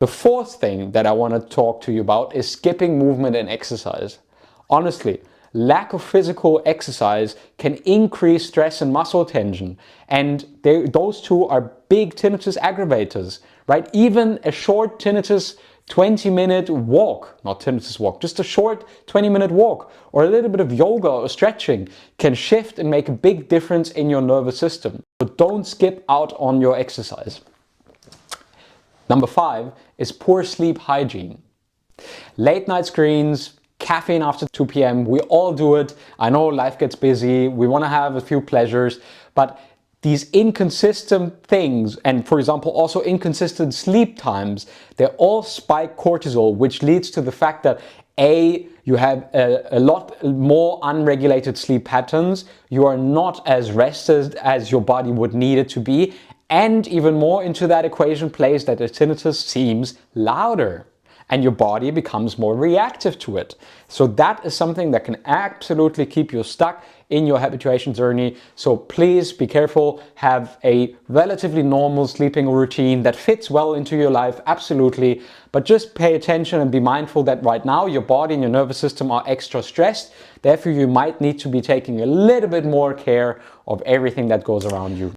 The fourth thing that I want to talk to you about is skipping movement and exercise. Honestly, lack of physical exercise can increase stress and muscle tension, and those two are big tinnitus aggravators, right? Even a short tinnitus 20-minute walk, not tinnitus walk, just a short 20-minute walk or a little bit of yoga or stretching can shift and make a big difference in your nervous system. So don't skip out on your exercise. Number 5 is poor sleep hygiene. Late night screens, caffeine after 2 p.m. We all do it. I know life gets busy. We want to have a few pleasures, but these inconsistent things, and for example, also inconsistent sleep times, they all spike cortisol, which leads to the fact that you have a lot more unregulated sleep patterns. You are not as rested as your body would need it to be. And even more into that equation plays that the tinnitus seems louder and your body becomes more reactive to it. So that is something that can absolutely keep you stuck in your habituation journey. So please be careful, have a relatively normal sleeping routine that fits well into your life, absolutely. But just pay attention and be mindful that right now your body and your nervous system are extra stressed. Therefore, you might need to be taking a little bit more care of everything that goes around you.